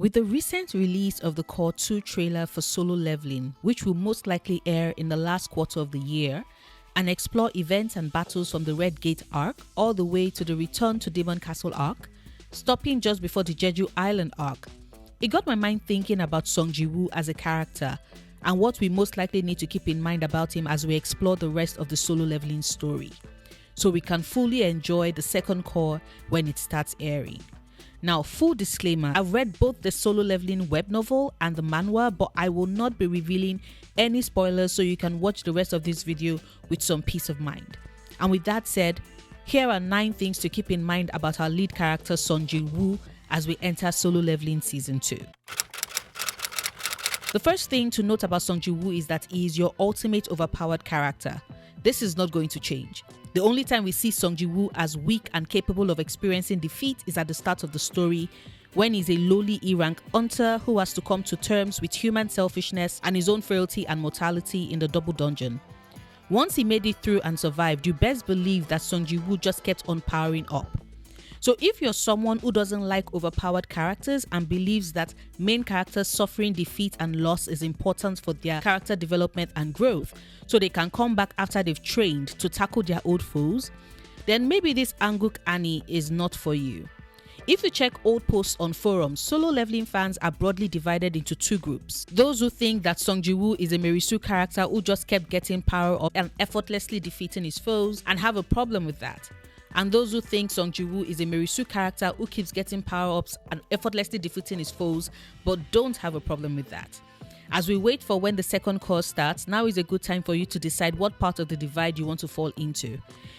With the recent release of the Cour 2 trailer for Solo Leveling, which will most likely air in the last quarter of the year, and explore events and battles from the Red Gate arc all the way to the Return to Demon Castle arc, stopping just before the Jeju Island arc, it got my mind thinking about Sung Jinwoo as a character and what we most likely need to keep in mind about him as we explore the rest of the Solo Leveling story, so we can fully enjoy the second cour when it starts airing. Now, full disclaimer, I've read both the Solo Leveling web novel and the manhwa, but I will not be revealing any spoilers, so you can watch the rest of this video with some peace of mind. And with that said, here are 9 things to keep in mind about our lead character Sung Jinwoo as we enter Solo Leveling Season 2. The first thing to note about Sung Jinwoo is that he is your ultimate overpowered character. This is not going to change. The only time we see Sung Jinwoo as weak and capable of experiencing defeat is at the start of the story, when he's a lowly E-rank hunter who has to come to terms with human selfishness and his own frailty and mortality in the double dungeon. Once he made it through and survived, you best believe that Sung Jinwoo just kept on powering up. So if you're someone who doesn't like overpowered characters and believes that main characters suffering defeat and loss is important for their character development and growth, so they can come back after they've trained to tackle their old foes, then maybe this Anguk Annie is not for you. If you check old posts on forums, Solo Leveling fans are broadly divided into 2 groups. Those who think that Sung Jinwoo is a Merisu character who just kept getting power up and effortlessly defeating his foes and have a problem with that. And those who think Sung Jinwoo is a Merisu character who keeps getting power-ups and effortlessly defeating his foes, but don't have a problem with that. As we wait for when the second course starts, now is a good time for you to decide what part of the divide you want to fall into,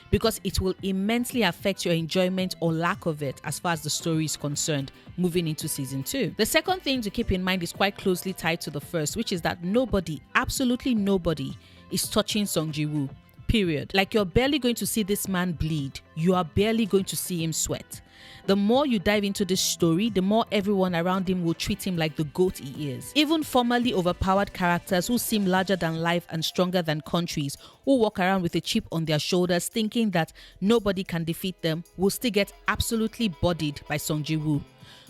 because it will immensely affect your enjoyment or lack of it as far as the story is concerned moving into Season 2. The second thing to keep in mind is quite closely tied to the first, which is that nobody, absolutely nobody, is touching Sung Jinwoo. Period. Like, you're barely going to see this man bleed. You are barely going to see him sweat. The more you dive into this story, the more everyone around him will treat him like the goat he is. Even formerly overpowered characters who seem larger than life and stronger than countries, who walk around with a chip on their shoulders thinking that nobody can defeat them, will still get absolutely bodied by Sung Jinwoo.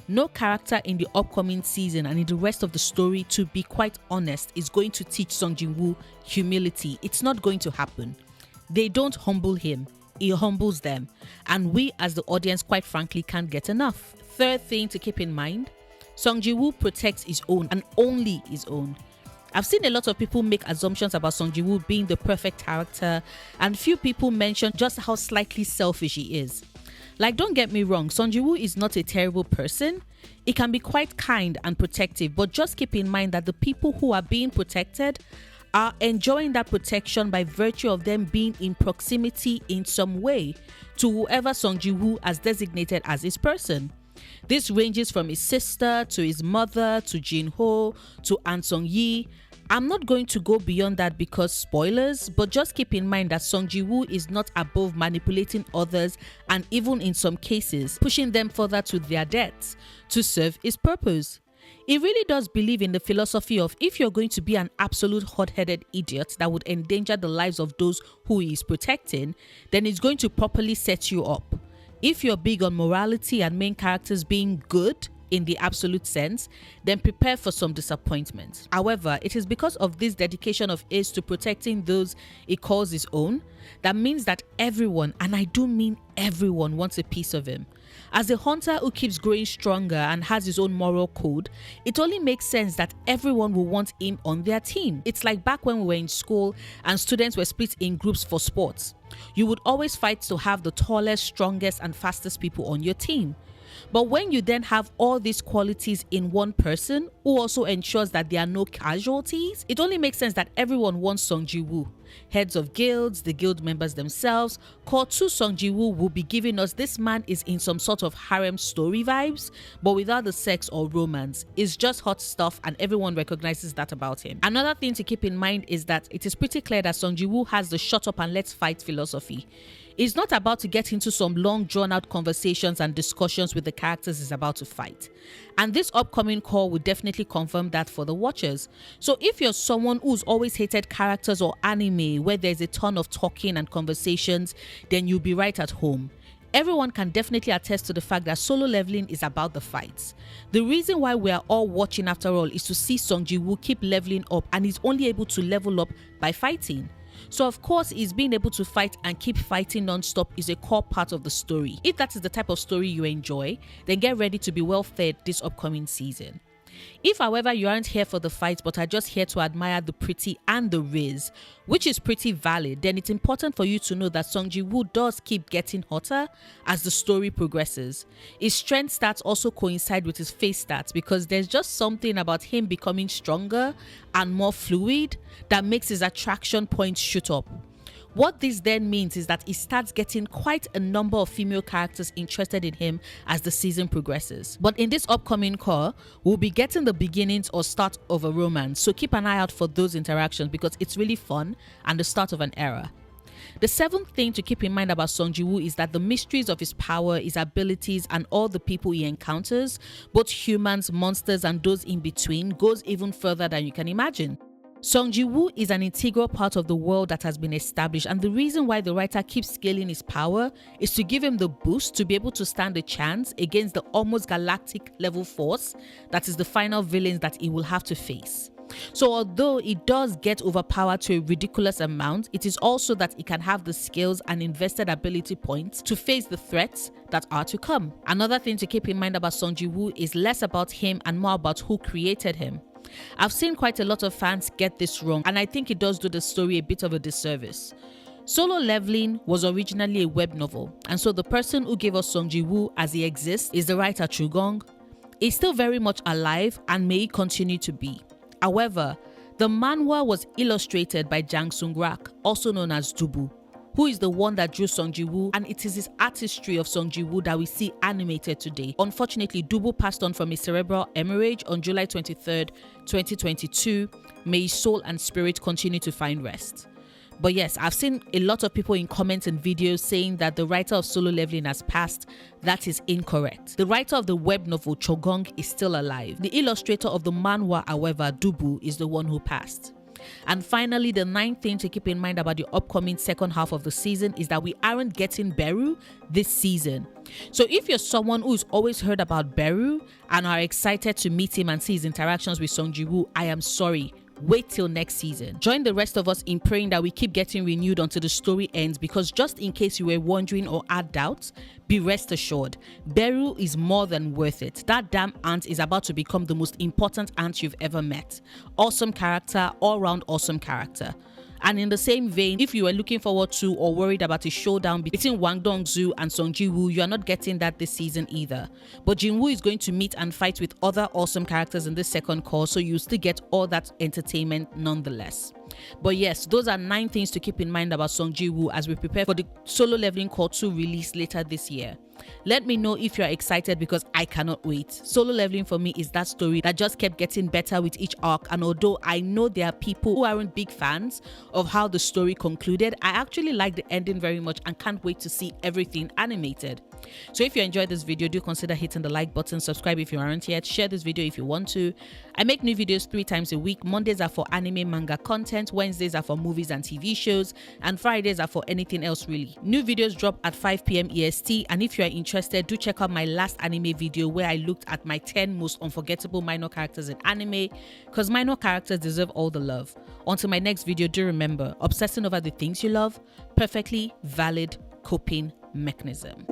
No character in the upcoming season and in the rest of the story, to be quite honest, is going to teach Sung Jinwoo humility. It's not going to happen. They don't humble him, he humbles them, and we as the audience quite frankly can't get enough. Third thing to keep in mind, Sung Jinwoo protects his own and only his own. I've seen a lot of people make assumptions about Sung Jinwoo being the perfect character, and few people mention just how slightly selfish he is. Like, don't get me wrong, Sung Jinwoo is not a terrible person. He can be quite kind and protective, but just keep in mind that the people who are being protected are enjoying that protection by virtue of them being in proximity in some way to whoever Sung Jinwoo has designated as his person. This ranges from his sister to his mother to Jin Ho to An Sung Yi. I'm not going to go beyond that because spoilers, but just keep in mind that Sung Jinwoo is not above manipulating others and even in some cases pushing them further to their deaths to serve his purpose. He really does believe in the philosophy of, if you're going to be an absolute hot-headed idiot that would endanger the lives of those who he is protecting, then he's going to properly set you up. If you're big on morality and main characters being good in the absolute sense, then prepare for some disappointment. However, it is because of this dedication of his to protecting those he calls his own that means that everyone, and I do mean everyone, wants a piece of him. As a hunter who keeps growing stronger and has his own moral code, it only makes sense that everyone will want him on their team. It's like back when we were in school and students were split in groups for sports. You would always fight to have the tallest, strongest, and fastest people on your team. But when you then have all these qualities in one person who also ensures that there are no casualties, it only makes sense that everyone wants Sung Jinwoo. Heads of guilds, the guild members themselves, Cour 2 Sung Jinwoo will be giving us this man is in some sort of harem story vibes, but without the sex or romance. It's just hot stuff and everyone recognizes that about him. Another thing to keep in mind is that it is pretty clear that Sung Jinwoo has the shut up and let's fight philosophy. He's not about to get into some long drawn out conversations and discussions with the characters he's about to fight. And this upcoming cour will definitely confirm that for the watchers. So if you're someone who's always hated characters or anime where there's a ton of talking and conversations, then you'll be right at home. Everyone can definitely attest to the fact that Solo Leveling is about the fights. The reason why we are all watching after all is to see Sung Jinwoo keep leveling up, and he's only able to level up by fighting. So of course, he's being able to fight and keep fighting non-stop is a core part of the story. If that is the type of story you enjoy, then get ready to be well fed this upcoming season. If, however, you aren't here for the fight but are just here to admire the pretty and the riz, which is pretty valid, then it's important for you to know that Sung Jinwoo does keep getting hotter as the story progresses. His strength stats also coincide with his face stats because there's just something about him becoming stronger and more fluid that makes his attraction points shoot up. What this then means is that he starts getting quite a number of female characters interested in him as the season progresses. But in this upcoming cour, we'll be getting the beginnings or start of a romance, so keep an eye out for those interactions because it's really fun and the start of an era. The seventh thing to keep in mind about Sung Jinwoo is that the mysteries of his power, his abilities, and all the people he encounters, both humans, monsters, and those in between, goes even further than you can imagine. Sung Jinwoo is an integral part of the world that has been established, and the reason why the writer keeps scaling his power is to give him the boost to be able to stand a chance against the almost galactic level force that is the final villains that he will have to face. So although it does get overpowered to a ridiculous amount, it is also that it can have the skills and invested ability points to face the threats that are to come. Another thing to keep in mind about Sung Jinwoo is less about him and more about who created him. I've seen quite a lot of fans get this wrong, and I think it does do the story a bit of a disservice. Solo Leveling was originally a web novel, and so the person who gave us Sung Jinwoo as he exists is the writer Chugong. He's still very much alive and may he continue to be. However, the manhwa was illustrated by Jang Sung-rak, also known as Dubu, who is the one that drew Sung Jinwoo, and it is his artistry of Sung Jinwoo that we see animated today. Unfortunately, Dubu passed on from a cerebral hemorrhage on July 23rd, 2022. May his soul and spirit continue to find rest. But yes, I've seen a lot of people in comments and videos saying that the writer of Solo Leveling has passed. That is incorrect. The writer of the web novel Chogong is still alive. The illustrator of the manhwa, however, Dubu, is the one who passed. And finally, the ninth thing to keep in mind about the upcoming second half of the season is that we aren't getting Beru this season. So if you're someone who's always heard about Beru and are excited to meet him and see his interactions with Sung Jinwoo, I am sorry. Wait till next season. Join the rest of us in praying that we keep getting renewed until the story ends, because just in case you were wondering or had doubts, be rest assured, Beru is more than worth it. That damn ant is about to become the most important ant you've ever met. Awesome character, all-round awesome character. And in the same vein, if you were looking forward to or worried about a showdown between Wang Dongzhu and Sung Jinwoo, you are not getting that this season either. But Jinwoo is going to meet and fight with other awesome characters in this second cour, so you still get all that entertainment nonetheless. But yes, those are 9 things to keep in mind about Sung Jinwoo as we prepare for the Solo Leveling Cour 2 release later this year. Let me know if you're excited, because I cannot wait. Solo Leveling for me is that story that just kept getting better with each arc, and although I know there are people who aren't big fans of how the story concluded, I actually like the ending very much and can't wait to see everything animated. So if you enjoyed this video, do consider hitting the like button, subscribe if you aren't yet, share this video if you want to. I make new videos 3 times a week. Mondays are for anime manga content, Wednesdays are for movies and TV shows, and Fridays are for anything else really. New videos drop at 5 p.m. EST, and if you are interested, do check out my last anime video where I looked at my 10 most unforgettable minor characters in anime, because minor characters deserve all the love. Until my next video, do remember, obsessing over the things you love, perfectly valid coping mechanism.